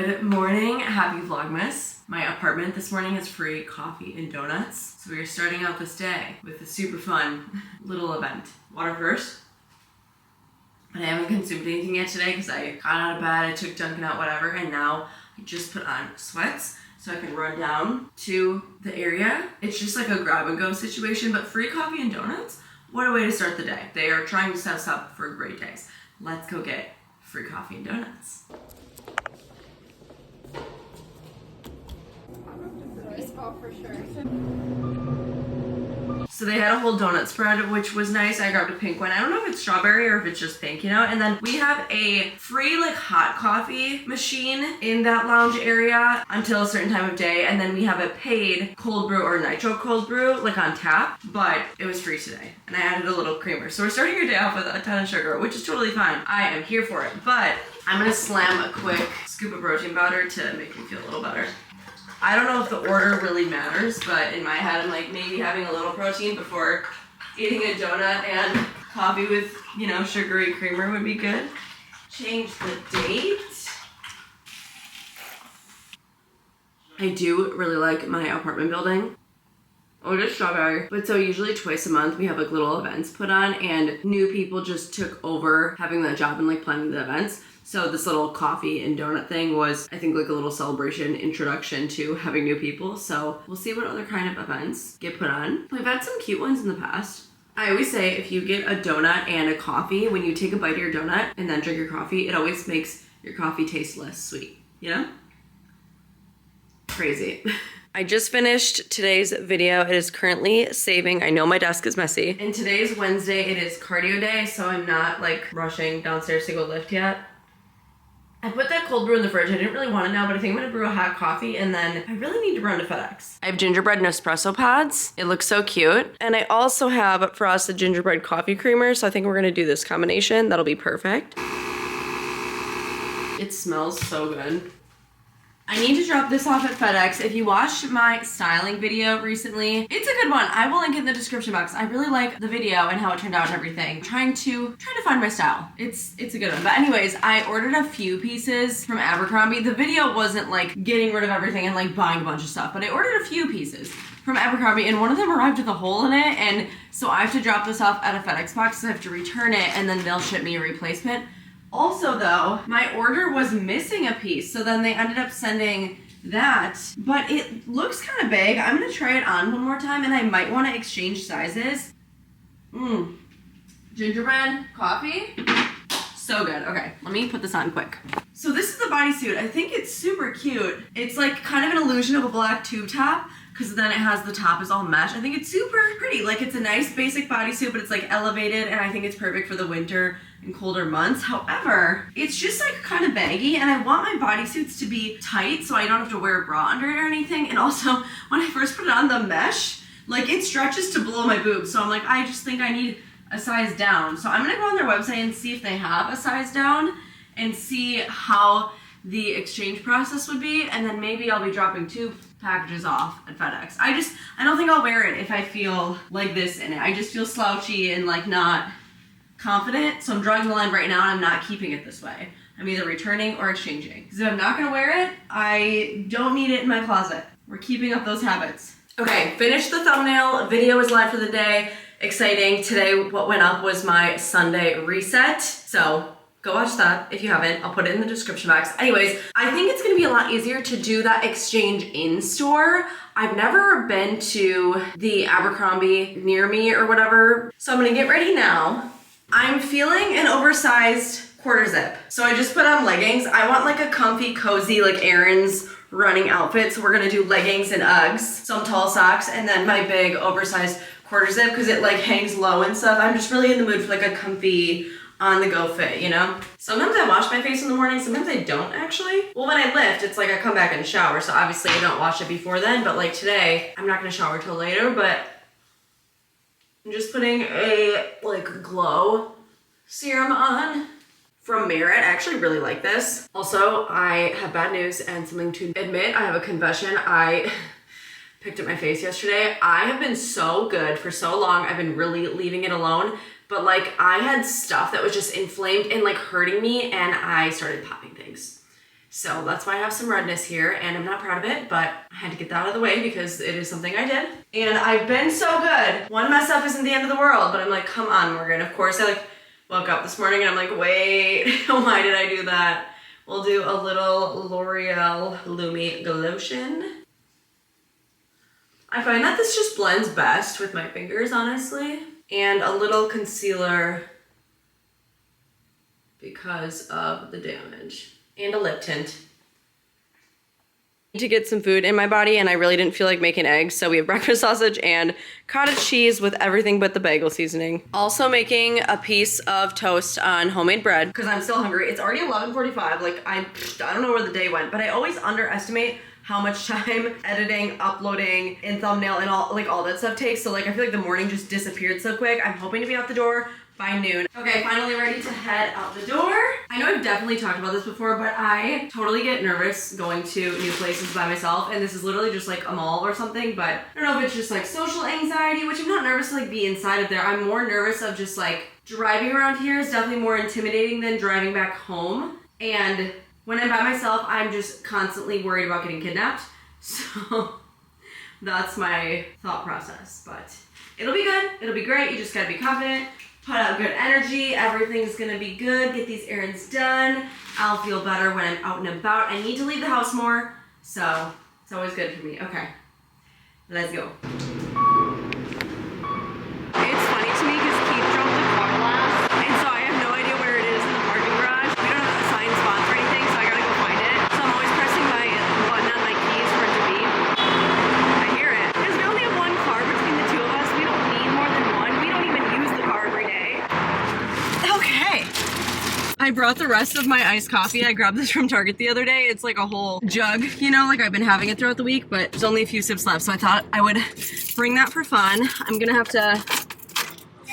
Good morning, happy Vlogmas. My apartment this morning has free coffee and donuts. So we are starting out this day with a super fun little event. Water first. But I haven't consumed anything yet today because I got out of bed, I took Duncan out, whatever, and now I just put on sweats so I can run down to the area. It's just like a grab and go situation, but free coffee and donuts? What a way to start the day. They are trying to set us up for great days. Let's go get free coffee and donuts. For sure. So they had a whole donut spread, which was nice. I grabbed a pink one. I don't know if it's strawberry or if it's just pink, you know? And then we have a free like hot coffee machine in that lounge area until a certain time of day. And then we have a paid cold brew or nitro cold brew like on tap, but it was free today. And I added a little creamer. So we're starting your day off with a ton of sugar, which is totally fine. I am here for it. But I'm gonna slam a quick scoop of protein powder to make me feel a little better. I don't know if the order really matters, but in my head, I'm like maybe having a little protein before eating a donut and coffee with, you know, sugary creamer would be good. Change the date. I do really like my apartment building. Oh, just strawberry. But so usually twice a month we have like little events put on and new people just took over having that job and like planning the events. So this little coffee and donut thing was, I think, like a little celebration introduction to having new people. So we'll see what other kind of events get put on. We've had some cute ones in the past. I always say if you get a donut and a coffee, when you take a bite of your donut and then drink your coffee, it always makes your coffee taste less sweet, you know? Crazy. I just finished today's video. It is currently saving. I know my desk is messy. And today's Wednesday, it is cardio day, so I'm not like rushing downstairs to go lift yet. I put that cold brew in the fridge. I didn't really want it now, but I think I'm gonna brew a hot coffee and then I really need to run to FedEx. I have gingerbread Nespresso pods. It looks so cute. And I also have frosted gingerbread coffee creamer, so I think we're gonna do this combination. That'll be perfect. It smells so good. I need to drop this off at FedEx. If you watched my styling video recently, it's a good one. I will link it in the description box. I really like the video and how it turned out and everything. I'm trying to find my style. It's a good one. But anyways, I ordered a few pieces from Abercrombie. The video wasn't like getting rid of everything and like buying a bunch of stuff, but I ordered a few pieces from Abercrombie and one of them arrived with a hole in it, and so I have to drop this off at a FedEx box, so I have to return it and then they'll ship me a replacement. Also though, my order was missing a piece, so then they ended up sending that, but it looks kind of big. I'm gonna try it on one more time and I might wanna exchange sizes. Gingerbread coffee, so good. Okay, let me put this on quick. So this is the bodysuit. I think it's super cute. It's like kind of an illusion of a black tube top, because then it has the top is all mesh. I think it's super pretty. Like it's a nice basic bodysuit, but it's like elevated and I think it's perfect for the winter and colder months. However, it's just like kind of baggy and I want my bodysuits to be tight so I don't have to wear a bra under it or anything. And also when I first put it on, the mesh, like it stretches to below my boobs. So I'm like, I just think I need a size down. So I'm gonna go on their website and see if they have a size down and see how the exchange process would be. And then maybe I'll be dropping 2 packages off at FedEx. I don't think I'll wear it if I feel like this in it. I just feel slouchy and like not confident. So I'm drawing the line right now and I'm not keeping it this way. I'm either returning or exchanging. Because if I'm not gonna wear it, I don't need it in my closet. We're keeping up those habits. Okay, finished the thumbnail. Video is live for the day. Exciting. Today what went up was my Sunday reset. So go watch that if you haven't. I'll put it in the description box. Anyways, I think it's gonna be a lot easier to do that exchange in store. I've never been to the Abercrombie near me or whatever, so I'm gonna get ready now. I'm feeling an oversized quarter zip. So I just put on leggings. I want like a comfy, cozy, like Errands running outfit. So we're gonna do leggings and Uggs, some tall socks, and then my big oversized quarter zip because it like hangs low and stuff. I'm just really in the mood for like a comfy, on-the-go fit, you know? Sometimes I wash my face in the morning, sometimes I don't actually. Well, when I lift, it's like I come back and shower, so obviously I don't wash it before then, but like today, I'm not gonna shower till later, but I'm just putting a like glow serum on from Merit. I actually really like this. Also, I have bad news and something to admit. I have a confession. I picked up my face yesterday. I have been so good for so long. I've been really leaving it alone. But like I had stuff that was just inflamed and like hurting me and I started popping things. So that's why I have some redness here, and I'm not proud of it, but I had to get that out of the way because it is something I did. And I've been so good. One mess up isn't the end of the world, but I'm like, come on, Morgan. Of course, I woke up this morning and I'm like, wait, why did I do that? We'll do a little L'Oreal Lumi Glotion. I find that this just blends best with my fingers, honestly. And a little concealer because of the damage. And a lip tint. To get some food in my body, and I really didn't feel like making eggs, so we have breakfast sausage and cottage cheese with everything but the bagel seasoning. Also making a piece of toast on homemade bread because I'm still hungry. It's already 11:45. Like I don't know where the day went, but I always underestimate how much time editing, uploading, and thumbnail and all that stuff takes. So like I feel like the morning just disappeared so quick. I'm hoping to be out the door by noon. Okay, finally ready to head out the door. I know I've definitely talked about this before, but I totally get nervous going to new places by myself, and this is literally just like a mall or something, but I don't know if it's just like social anxiety, which I'm not nervous to like be inside of there. I'm more nervous of just like driving around here is definitely more intimidating than driving back home. And when I'm by myself, I'm just constantly worried about getting kidnapped. So that's my thought process, but it'll be good. It'll be great. You just gotta be confident. Put out good energy, everything's gonna be good, get these errands done. I'll feel better when I'm out and about. I need to leave the house more, so it's always good for me. Okay, let's go. It's funny to me because Keith drove the car last, and so I have no idea where it is in the parking garage. We don't have assigned spots or anything, so I gotta go find it. So I'm always pressing my button on my keys for it to beep. I hear it. Because we only have one car between the two of us. We don't need more than one. We don't even use the car every day. Okay. I brought the rest of my iced coffee. I grabbed this from Target the other day. It's like a whole jug, you know, like I've been having it throughout the week, but there's only a few sips left. So I thought I would bring that for fun. I'm gonna have to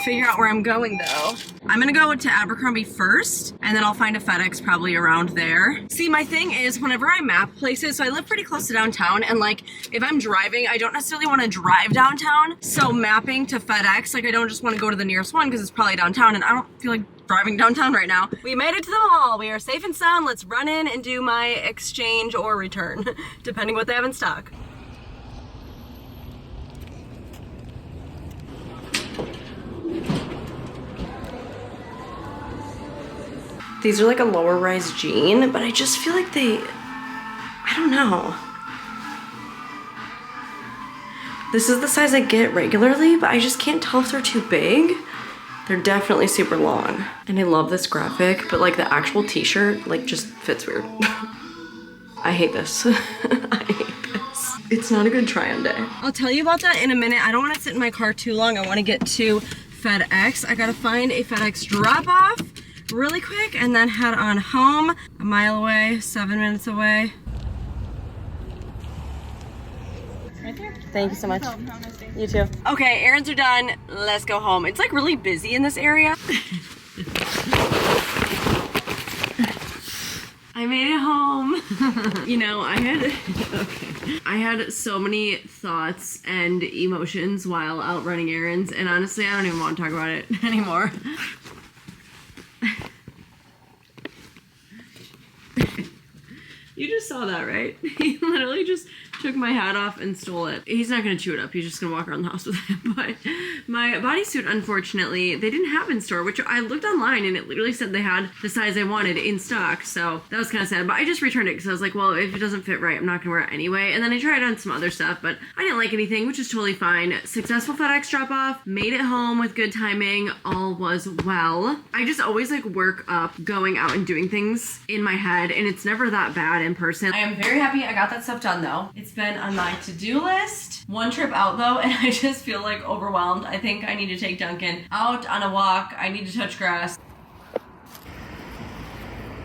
figure out where I'm going though. I'm gonna go to Abercrombie first, and then I'll find a FedEx probably around there. See, my thing is whenever I map places, so I live pretty close to downtown, and like if I'm driving, I don't necessarily want to drive downtown. So mapping to FedEx, like I don't just want to go to the nearest one because it's probably downtown, and I don't feel like driving downtown right now. We made it to the mall. We are safe and sound. Let's run in and do my exchange or return, depending what they have in stock. These are like a lower rise jean, but I just feel like I don't know. This is the size I get regularly, but I just can't tell if they're too big. They're definitely super long. And I love this graphic, but like the actual t-shirt like just fits weird. I hate this. I hate this. It's not a good try on day. I'll tell you about that in a minute. I don't want to sit in my car too long. I want to get to FedEx. I gotta find a FedEx drop off really quick and then head on home. A mile away, 7 minutes away. Right there. Thank you so much. Have a nice day. You too. Okay, errands are done. Let's go home. It's like really busy in this area. I made it home. You know, I had so many thoughts and emotions while out running errands, and honestly, I don't even want to talk about it anymore. You just saw that, right? He literally just took my hat off and stole it. He's not gonna chew it up. He's just gonna walk around the house with it. But my bodysuit, unfortunately, they didn't have in store, which I looked online and it literally said they had the size I wanted in stock. So that was kind of sad, but I just returned it because I was like, well, if it doesn't fit right, I'm not gonna wear it anyway. And then I tried on some other stuff, but I didn't like anything, which is totally fine. Successful FedEx drop off, made it home with good timing, all was well. I just always like work up going out and doing things in my head, and it's never that bad in person. I am very happy I got that stuff done though. It's been on my to-do list. One trip out though, and I just feel like overwhelmed. I think I need to take Duncan out on a walk. I need to touch grass.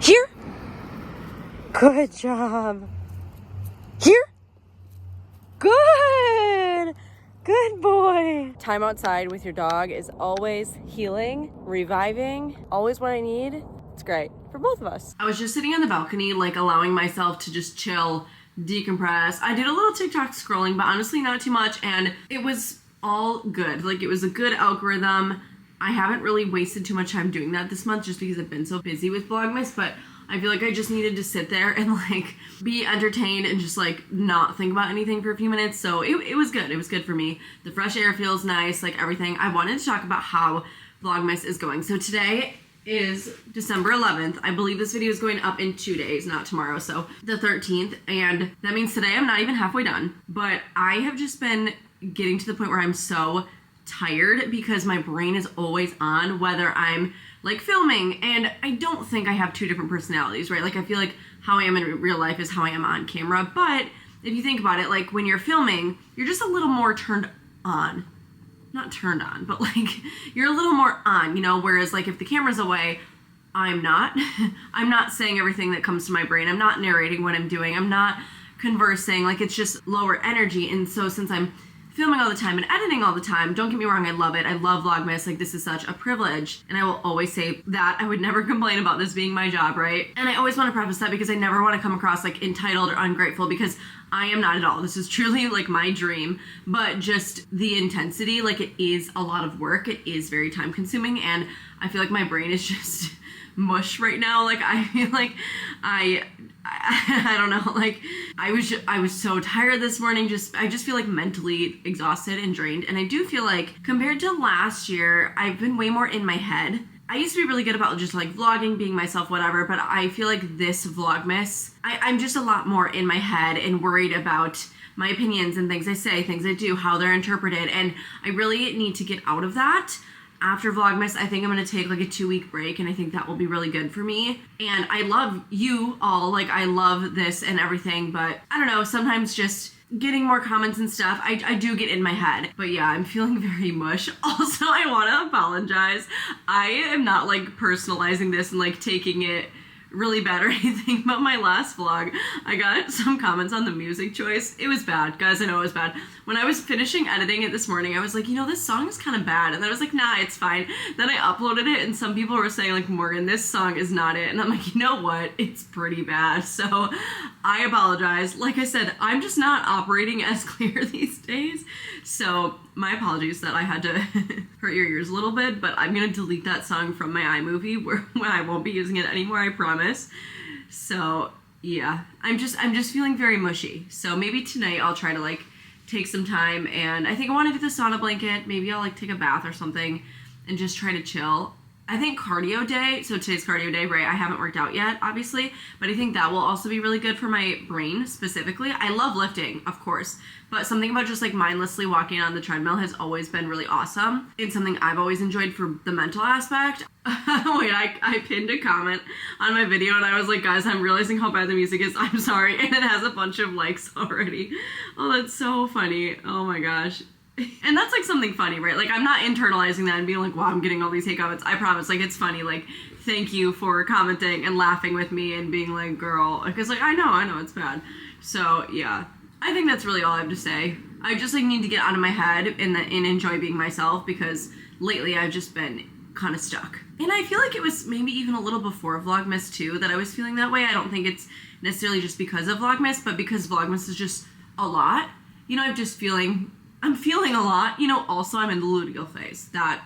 Here. Good job. Here. Good. Good boy. Time outside with your dog is always healing, reviving, always what I need. It's great for both of us. I was just sitting on the balcony, like allowing myself to just chill, decompress. I did a little TikTok scrolling, but honestly not too much, and it was all good. Like it was a good algorithm. I haven't really wasted too much time doing that this month just because I've been so busy with Vlogmas, but I feel like I just needed to sit there and like be entertained and just like not think about anything for a few minutes. So it was good. It was good for me. The fresh air feels nice, like everything. I wanted to talk about how Vlogmas is going. So today is December 11th. I believe this video is going up in 2 days, not tomorrow, so the 13th. And that means today I'm not even halfway done. But I have just been getting to the point where I'm so tired because my brain is always on, whether I'm like filming, and I don't think I have two different personalities, right? Like I feel like how I am in real life is how I am on camera. But if you think about it, like when you're filming, you're just a little more turned on. Not turned on, but like you're a little more on, you know, whereas like if the camera's away, I'm not. I'm not saying everything that comes to my brain. I'm not narrating what I'm doing. I'm not conversing. Like it's just lower energy. And so since I'm filming all the time and editing all the time, don't get me wrong, I love it. I love Vlogmas. Like this is such a privilege. And I will always say that. I would never complain about this being my job, right? And I always want to preface that because I never want to come across like entitled or ungrateful, because I am not at all. This is truly like my dream, but just the intensity, like it is a lot of work. It is very time consuming, and I feel like my brain is just mush right now. Like I feel like I don't know, like I was so tired this morning. I just feel like mentally exhausted and drained. And I do feel like compared to last year, I've been way more in my head. I used to be really good about just like vlogging, being myself, whatever, but I feel like this Vlogmas, I'm just a lot more in my head and worried about my opinions and things I say, things I do, how they're interpreted, and I really need to get out of that. After Vlogmas, I think I'm going to take like a 2-week break, and I think that will be really good for me. And I love you all, like I love this and everything, but I don't know, sometimes just getting more comments and stuff, I do get in my head. But yeah, I'm feeling very mush. Also, I want to apologize. I am not like personalizing this and like taking it really bad or anything, but my last vlog, I got some comments on the music choice. It was bad, guys. I know it was bad. When I was finishing editing it this morning, I was like, you know, this song is kind of bad. And then I was like, nah, it's fine. Then I uploaded it, and some people were saying like, Morgan, this song is not it. And I'm like, you know what? It's pretty bad. So I apologize. Like I said, I'm just not operating as clear these days. So my apologies that I had to hurt your ears a little bit, but I'm gonna delete that song from my iMovie where I won't be using it anymore, I promise. So yeah, I'm just feeling very mushy. So maybe tonight I'll try to like take some time, and I think I want to do the sauna blanket. Maybe I'll like take a bath or something and just try to chill. I think cardio day, so today's cardio day, right? I haven't worked out yet, obviously, but I think that will also be really good for my brain specifically. I love lifting, of course, but something about just like mindlessly walking on the treadmill has always been really awesome. It's something I've always enjoyed for the mental aspect. Wait, I pinned a comment on my video and I was like, guys, I'm realizing how bad the music is. I'm sorry. And it has a bunch of likes already. Oh, that's so funny. Oh my gosh. And that's like something funny, right? Like I'm not internalizing that and being like, wow, I'm getting all these hate comments. I promise, like it's funny. Like thank you for commenting and laughing with me and being like, girl, because like I know it's bad. So yeah, I think that's really all I have to say. I just like need to get out of my head and enjoy being myself, because lately I've just been kind of stuck. And I feel like it was maybe even a little before Vlogmas too that I was feeling that way. I don't think it's necessarily just because of Vlogmas, but because Vlogmas is just a lot. You know, I'm feeling a lot. You know, also I'm in the luteal phase. That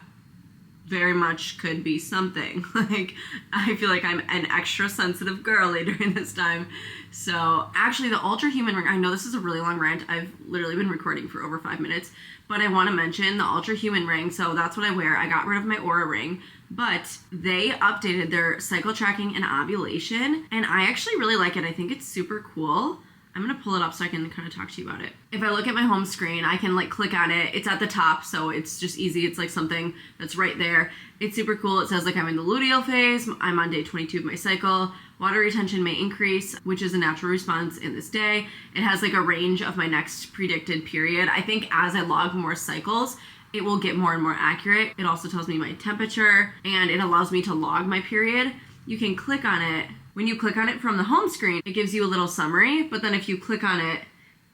very much could be something. Like, I feel like I'm an extra sensitive girly during this time. So, actually, the Ultra Human Ring, I know this is a really long rant. I've literally been recording for over 5 minutes. But I want to mention the Ultra Human Ring. So, that's what I wear. I got rid of my Aura Ring. But they updated their cycle tracking and ovulation. And I actually really like it. I think it's super cool. I'm going to pull it up so I can kind of talk to you about it. If I look at my home screen, I can like click on it. It's at the top, so it's just easy. It's like something that's right there. It's super cool. It says like I'm in the luteal phase. I'm on day 22 of my cycle. Water retention may increase, which is a natural response in this day. It has like a range of my next predicted period. I think as I log more cycles, it will get more and more accurate. It also tells me my temperature, and it allows me to log my period. You can click on it. When you click on it from the home screen, it gives you a little summary, but then if you click on it,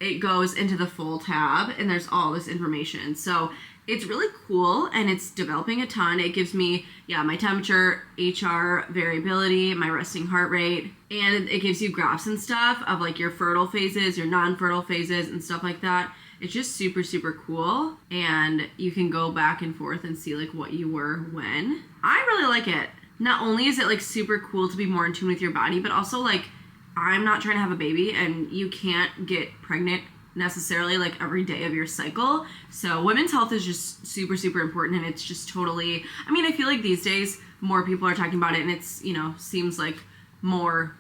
it goes into the full tab and there's all this information. So it's really cool and it's developing a ton. It gives me, my temperature, HR, variability, my resting heart rate, and it gives you graphs and stuff of like your fertile phases, your non-fertile phases and stuff like that. It's just super, super cool. And you can go back and forth and see like what you were when. I really like it. not only is it like super cool to be more in tune with your body, but also like I'm not trying to have a baby and you can't get pregnant necessarily like every day of your cycle. So women's health is just super, super important, and it's just totally, I mean, I feel like these days more people are talking about it, and it's, you know, seems like more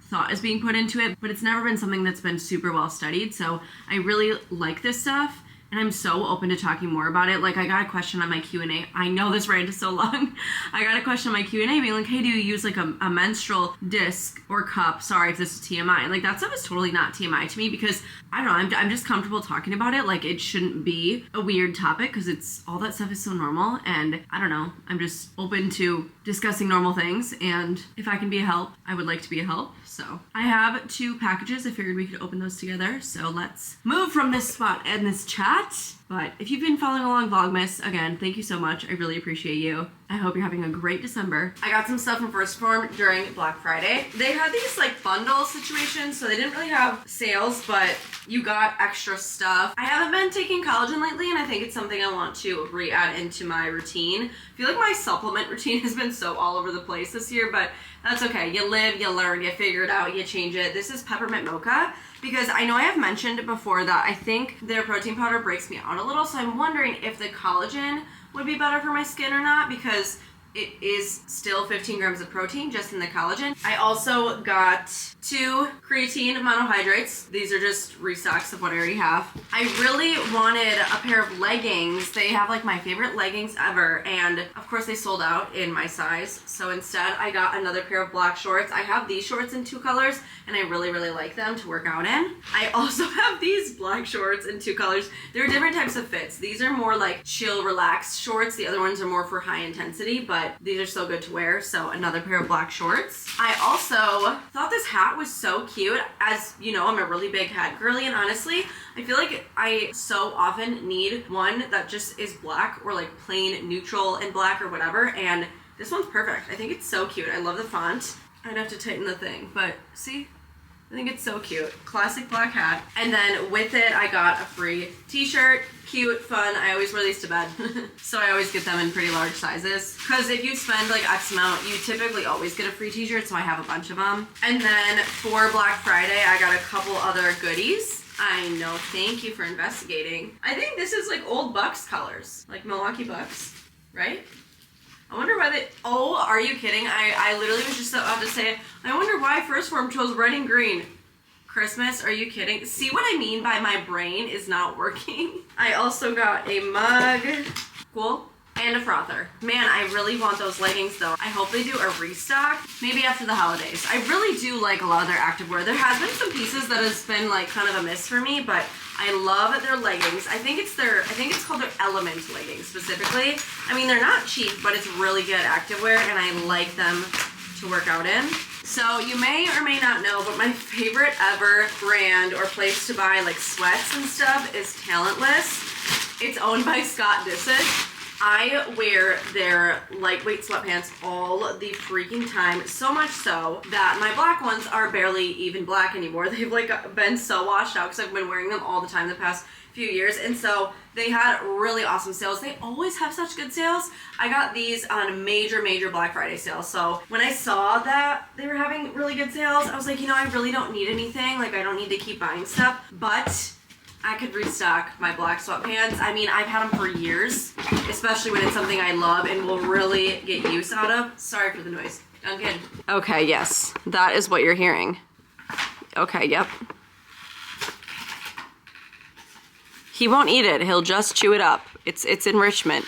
thought is being put into it, but it's never been something that's been super well studied. So I really like this stuff, and I'm so open to talking more about it. Like I got a question on my Q&A. I know this rant is so long. I got a question on my Q&A being like, hey, do you use like a menstrual disc or cup? Sorry if this is TMI. And like that stuff is totally not TMI to me, because I don't know, I'm just comfortable talking about it. Like it shouldn't be a weird topic because it's, all that stuff is so normal. And I don't know, I'm just open to discussing normal things. And if I can be a help, I would like to be a help. So I have 2 packages. I figured we could open those together. So let's move from this spot and this chat. But if you've been following along Vlogmas, again, thank you so much. I really appreciate you. I hope you're having a great December. I got some stuff from First Form during Black Friday. They had these like bundle situations, so they didn't really have sales, but you got extra stuff. I haven't been taking collagen lately, and I think it's something I want to re-add into my routine. I feel like my supplement routine has been so all over the place this year, but that's okay. You live, you learn, you figure it out, you change it. This is peppermint mocha, because I know I have mentioned before that I think their protein powder breaks me out a little, so I'm wondering if the collagen would be better for my skin or not, because it is still 15 grams of protein just in the collagen. I also got 2 creatine monohydrates. These are just restocks of what I already have. I really wanted a pair of leggings. They have like my favorite leggings ever, and of course they sold out in my size. So instead I got another pair of black shorts. I have these shorts in 2 colors, and I really, really like them to work out in. I also have these black shorts in 2 colors. There are different types of fits. These are more like chill, relaxed shorts. The other ones are more for high intensity, but these are so good to wear. So another pair of black shorts. I also thought this hat was so cute. As you know, I'm a really big hat girly, and honestly, I feel like I so often need one that just is black, or like plain neutral and black or whatever, and this one's perfect. I think it's so cute. I love the font. I'd have to tighten the thing, but see? I think it's so cute. Classic black hat. And then with it, I got a free t-shirt. Cute, fun. I always wear these to bed. So I always get them in pretty large sizes. Because if you spend like X amount, you typically always get a free t-shirt, so I have a bunch of them. And then for Black Friday, I got a couple other goodies. I know, thank you for investigating. I think this is like old Bucks colors. Like Milwaukee Bucks, right? I wonder why they, oh, are you kidding? I literally was just about to say, I wonder why First Form chose red and green. Christmas, are you kidding? See what I mean by my brain is not working? I also got a mug, cool, and a frother. Man, I really want those leggings though. I hope they do a restock, maybe after the holidays. I really do like a lot of their activewear. There has been some pieces that has been like kind of a miss for me, but I love their leggings. I think it's called their Element leggings specifically. I mean, they're not cheap, but it's really good activewear, and I like them to work out in. So you may or may not know, but my favorite ever brand or place to buy like sweats and stuff is Talentless. It's owned by Scott Disick. I wear their lightweight sweatpants all the freaking time, so much so that my black ones are barely even black anymore. They've like been so washed out because I've been wearing them all the time the past few years, and so they had really awesome sales. They always have such good sales. I got these on a major Black Friday sale, so when I saw that they were having really good sales, I was like, you know, I really don't need anything. Like, I don't need to keep buying stuff, but I could restock my black sweatpants. I mean, I've had them for years, especially when it's something I love and will really get use out of. Sorry for the noise. Duncan. Okay, yes, that is what you're hearing. Okay, yep. He won't eat it, he'll just chew it up. It's enrichment.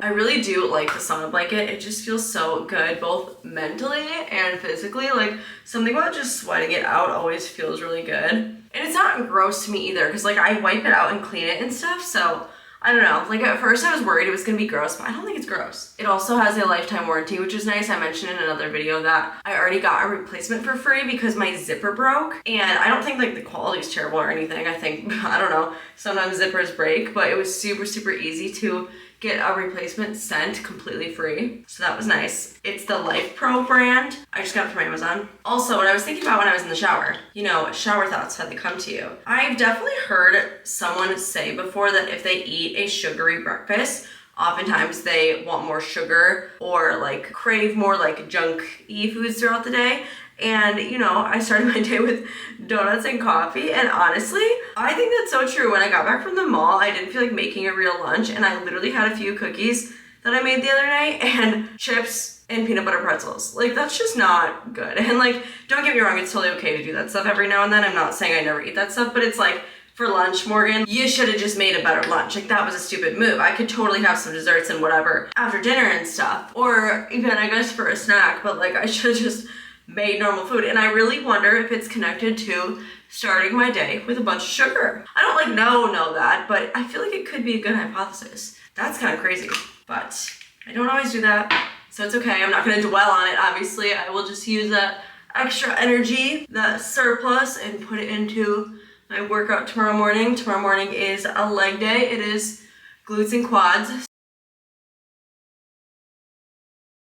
I really do like the sauna blanket. It just feels so good, both mentally and physically. Like, something about just sweating it out always feels really good. And it's not gross to me either, because like I wipe it out and clean it and stuff, so I don't know. Like, at first I was worried it was gonna be gross, but I don't think it's gross. It also has a lifetime warranty, which is nice. I mentioned in another video that I already got a replacement for free because my zipper broke. And I don't think like the quality is terrible or anything. I think, I don't know, sometimes zippers break, but it was super easy to get a replacement scent completely free. So that was nice. It's the Life Pro brand. I just got it from Amazon. Also, what I was thinking about when I was in the shower, you know, shower thoughts had to come to you. I've definitely heard someone say before that if they eat a sugary breakfast, oftentimes they want more sugar or like crave more like junk-y foods throughout the day. And you know, I started my day with donuts and coffee, and honestly, I think that's so true. When I got back from the mall, I didn't feel like making a real lunch, and I literally had a few cookies that I made the other night and chips and peanut butter pretzels. Like, that's just not good. And like, don't get me wrong, it's totally okay to do that stuff every now and then. I'm not saying I never eat that stuff, but it's like, for lunch, Morgan, you should have just made a better lunch. Like, that was a stupid move. I could totally have some desserts and whatever after dinner and stuff, or even I guess for a snack, but like, I should have just made normal food. And I really wonder if it's connected to starting my day with a bunch of sugar. I don't like know that, but I feel like it could be a good hypothesis. That's kind of crazy, but I don't always do that, so it's okay. I'm not gonna dwell on it, obviously. I will just use that extra energy, that surplus, and put it into my workout tomorrow morning. Tomorrow morning is a leg day. It is glutes and quads.